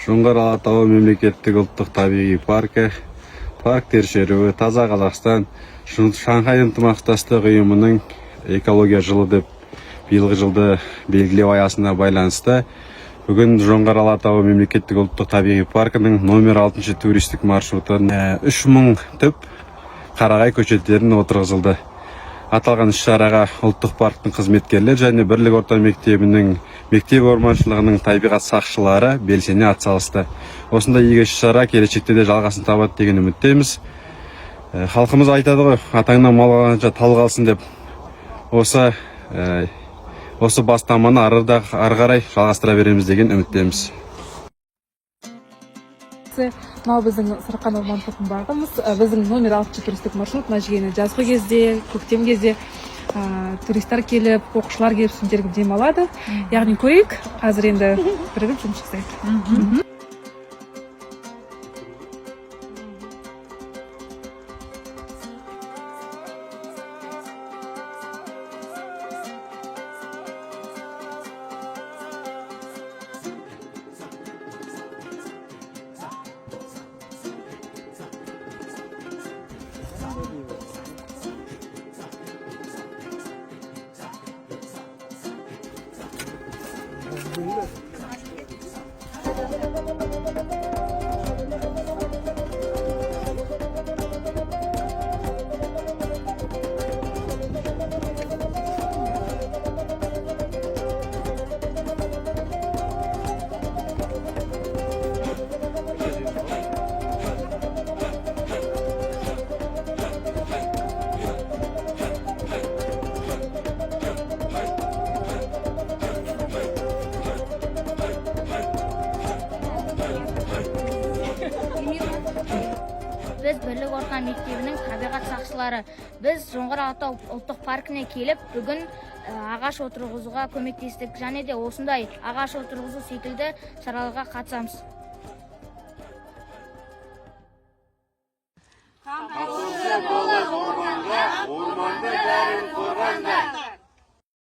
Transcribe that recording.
Жоңғар Алатауы мемлекеттік ұлттық табиғи паркі, парктер шеруі, Таза Қазақстан, Шанхай ынтымақтастық ұйымының экология жылы деп биылғы жылды белгілеу аясына байланысты бүгін Жоңғар Алатауы мемлекеттік ұлттық табиғи паркінің номер 6 туристік маршрутын 3000 түп қарағай көшеттерін отырғызылды. Аталған іс-шараға ұлттық парктың қызметкерлер және Бірлік орта мектебінің мектеп орманшылығының табиғат сақшылары белсене атсалысты. Осындай игі іс-шара келешекте де жалғасын табады деген үміттеміз. Халқымыз айтады ғой, атаңнан мал алғанша тал қалсын деп. Осы бастаманы ары қарай жалғастыра береміз деген үміттеміз. Мынау біздің Сарқан орман бағымыз. Біздің номер 6 туристік маршрут. Мына жерге жазғы кезде, көктем кезде туристер келіп, оқушылар келіп, студенттер демалады. Яғни көрейік. Қазір енді бірігіп жұмыс жасайық. Біз Бірлік орта мектебінің табиғат сақшылары. Біз Жоңғар Алатау ұлттық паркіне келіп, бүгін ағаш отырғызуға көмектестік, және де осындай ағаш отырғызу секілді шараларға қатысамыз.